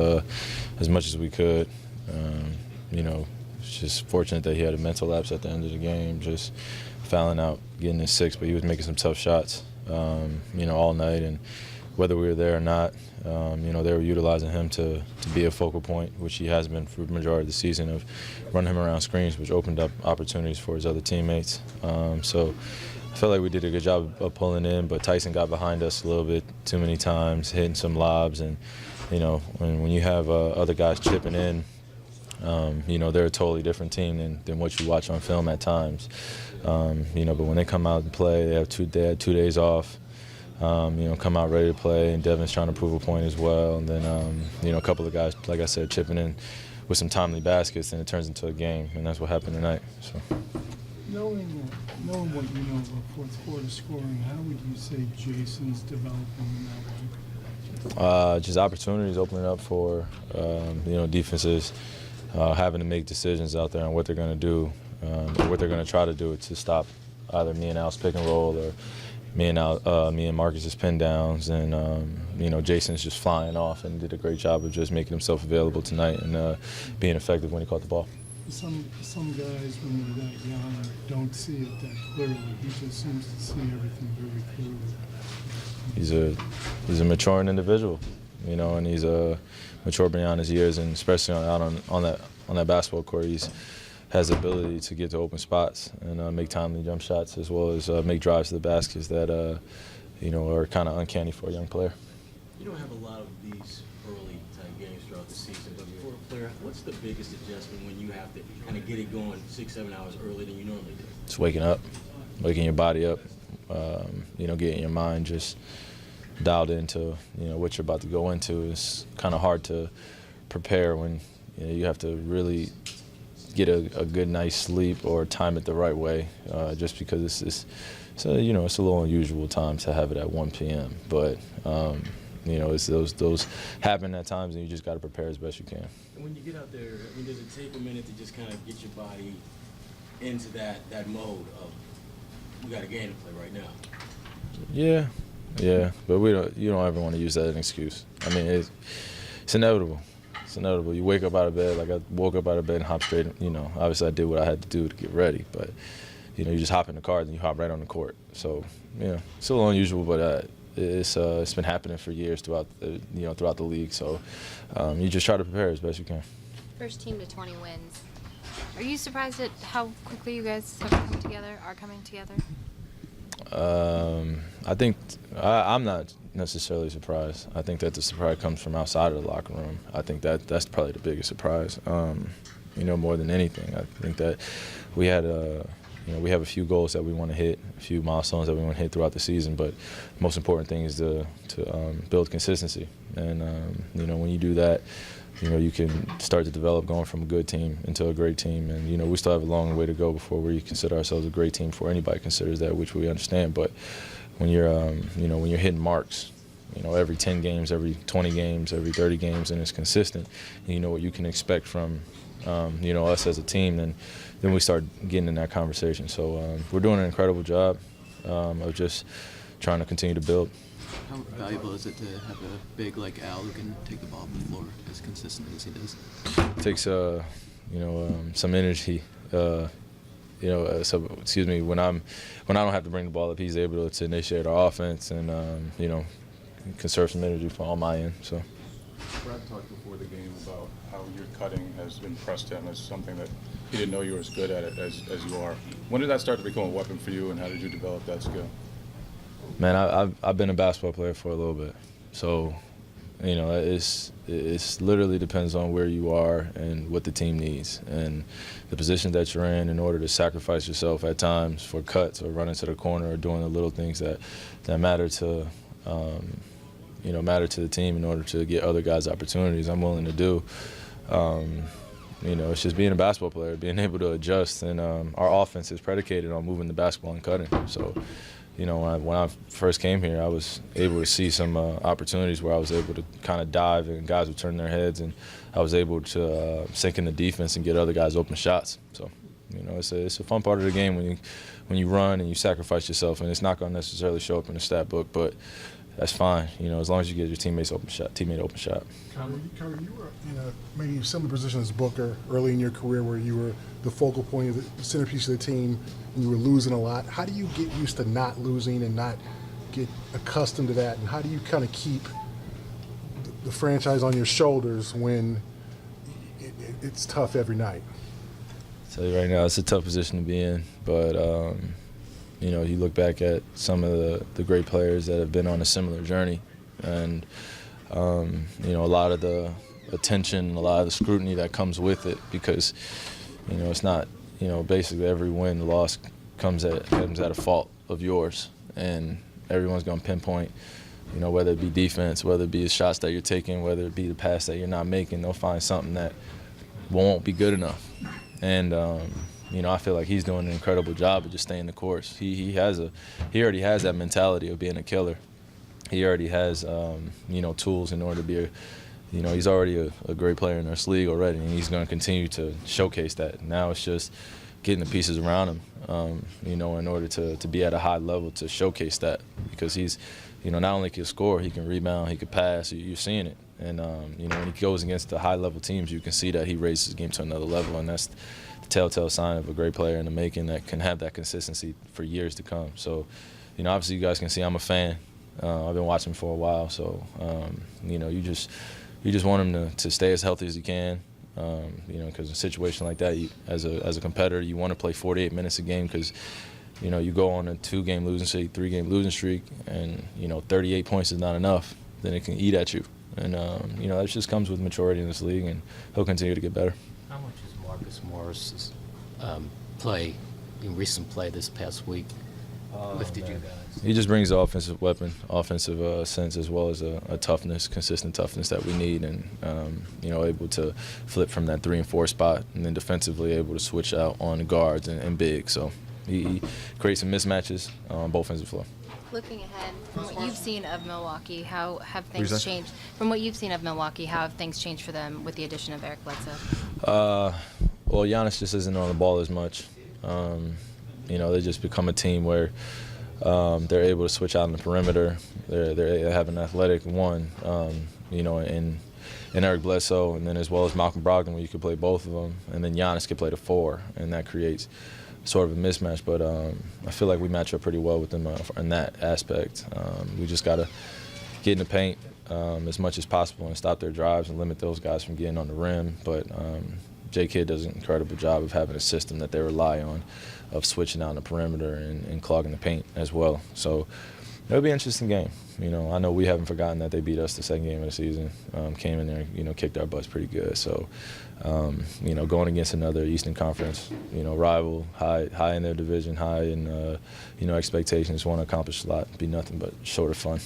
as much as we could. You know, it's just fortunate that he had a mental lapse at the end of the game, just fouling out, getting his six, but he was making some tough shots, you know, all night. And whether we were there or not, you know, they were utilizing him to be a focal point, which he has been for the majority of the season, of running him around screens, which opened up opportunities for his other teammates. So I felt like we did a good job of pulling in, but Tyson got behind us a little bit too many times, hitting some lobs. And, you know, when you have other guys chipping in, you know, they're a totally different team than what you watch on film at times. You know, but when they come out and play, they had 2 days off. You know, come out ready to play, and Devin's trying to prove a point as well. And then, you know, a couple of guys, like I said, chipping in with some timely baskets, and it turns into a game, and that's what happened tonight. So. Knowing what you know about fourth quarter scoring, how would you say JAYSUM's developing in that way? Just opportunities opening up for, you know, defenses having to make decisions out there on what they're going to do, or what they're going to try to do to stop either me and Al's pick and roll, or me and Marcus's pin downs. And you know, Jason's just flying off and did a great job of just making himself available tonight and being effective when he caught the ball. Some guys, when they're that young, don't see it that clearly. He just seems to see everything very clearly. He's a maturing individual, you know, and he's mature beyond his years, and especially out on that basketball court, has the ability to get to open spots and make timely jump shots, as well as make drives to the baskets that you know, are kind of uncanny for a young player. You don't have a lot of these early type games throughout the season, but for a player, what's the biggest adjustment when you have to kind of get it going 6-7 hours earlier than you normally do? It's waking up, waking your body up, you know, getting your mind just dialed into, you know, what you're about to go into. It's kind of hard to prepare when, you know, you have to really get a good night's sleep or time it the right way, just because so, you know, it's a little unusual time to have it at 1 p.m. But you know, it's those happen at times, and you just got to prepare as best you can. And when you get out there, I mean, does it take a minute to just kind of get your body into that mode of, we got a game to play right now? Yeah, but you don't ever want to use that as an excuse. I mean, it's inevitable. It's inevitable. You wake up out of bed, like I woke up out of bed and hopped straight. You know, obviously I did what I had to do to get ready, but you know, you just hop in the car and you hop right on the court. So, you know, it's a little unusual, but it's been happening for years throughout the league. So you just try to prepare as best you can. First team to 20 wins. Are you surprised at how quickly you guys are coming together? I think I'm not necessarily surprised. I think that the surprise comes from outside of the locker room. I think that's probably the biggest surprise. You know, more than anything, I think that we had you know, we have a few goals that we want to hit, a few milestones that we want to hit throughout the season. But the most important thing is to build consistency. And you know, when you do that, you know, you can start to develop going from a good team into a great team. And you know, we still have a long way to go before we consider ourselves a great team, before anybody considers that, which we understand. But when you're you know, when you're hitting marks, you know, every 10 games, every 20 games, every 30 games, and it's consistent, and you know what you can expect from you know, us as a team, then we start getting in that conversation. So we're doing an incredible job of just trying to continue to build. How valuable is it to have a big like Al who can take the ball up the floor as consistently as he does? It takes you know, some energy. You know, so excuse me, when I don't have to bring the ball up, he's able to initiate our offense and you know, conserve some energy on my end. So. Brad talked before the game about how your cutting has impressed him as something that he didn't know you were as good at it as you are. When did that start to become a weapon for you, and how did you develop that skill? Man, I've been a basketball player for a little bit, so you know, it's literally depends on where you are and what the team needs and the position that you're in order to sacrifice yourself at times for cuts or running to the corner or doing the little things that matter to you know, matter to the team in order to get other guys opportunities. I'm willing to do. You know, it's just being a basketball player, being able to adjust, and our offense is predicated on moving the basketball and cutting. So, you know, when I first came here, I was able to see some opportunities where I was able to kind of dive and guys would turn their heads, and I was able to sink in the defense and get other guys open shots. So, you know, it's a fun part of the game when you run and you sacrifice yourself, and it's not going to necessarily show up in the stat book, but that's fine. You know, as long as you get your teammate open shot. Kyrie, you were in a maybe similar position as Booker early in your career, where you were the focal point of the centerpiece of the team, and you were losing a lot. How do you get used to not losing and not get accustomed to that? And how do you kind of keep the franchise on your shoulders when it's tough every night? I'll tell you right now, it's a tough position to be in, but you know, you look back at some of the great players that have been on a similar journey, and you know, a lot of the attention, a lot of the scrutiny that comes with it, because you know, it's not, you know, basically every win, loss comes at a fault of yours, and everyone's going to pinpoint, you know, whether it be defense, whether it be the shots that you're taking, whether it be the pass that you're not making, they'll find something that won't be good enough. And you know, I feel like he's doing an incredible job of just staying the course. He already has that mentality of being a killer. He already has you know, tools in order to be you know, he's already a great player in this league already, and he's going to continue to showcase that. Now it's just getting the pieces around him, you know, in order to be at a high level to showcase that, because he's, you know, not only can score, he can rebound, he can pass. You're seeing it, and you know, when he goes against the high-level teams, you can see that he raises his game to another level, and that's the telltale sign of a great player in the making that can have that consistency for years to come. So, you know, obviously you guys can see I'm a fan. I've been watching him for a while, so you know, you just want him to stay as healthy as he can. You know, because in a situation like that, as a competitor, you want to play 48 minutes a game, because you know, you go on a 2-game losing streak, 3-game losing streak, and you know, 38 points is not enough. Then it can eat at you, and you know, that just comes with maturity in this league, and he'll continue to get better. How much is Marcus Morris's play, in recent play this past week, lifted you guys? He just brings the offensive weapon, offensive sense, as well as a toughness, consistent toughness that we need, and you know, able to flip from that 3 and 4 spot, and then defensively able to switch out on the guards and big. So he creates some mismatches on both ends of the floor. Looking ahead, from what you've seen of Milwaukee, how have things changed? From what you've seen of Milwaukee, how have things changed for them with the addition of Eric Bledsoe? Well, Giannis just isn't on the ball as much. You know, they just become a team where they're able to switch out on the perimeter. They have an athletic one, you know, in Eric Bledsoe, and then as well as Malcolm Brogdon, where you could play both of them, and then Giannis could play the 4, and that creates sort of a mismatch. But I feel like we match up pretty well with them in that aspect. We just got to get in the paint as much as possible and stop their drives and limit those guys from getting on the rim. But J-Kid does an incredible job of having a system that they rely on, of switching out on the perimeter and clogging the paint as well. So it'll be an interesting game. You know, I know we haven't forgotten that they beat us the second game of the season. Came in there, you know, kicked our butts pretty good. So, you know, going against another Eastern Conference, you know, rival, high in their division, high in, you know, expectations, want to accomplish a lot, be nothing but short of fun.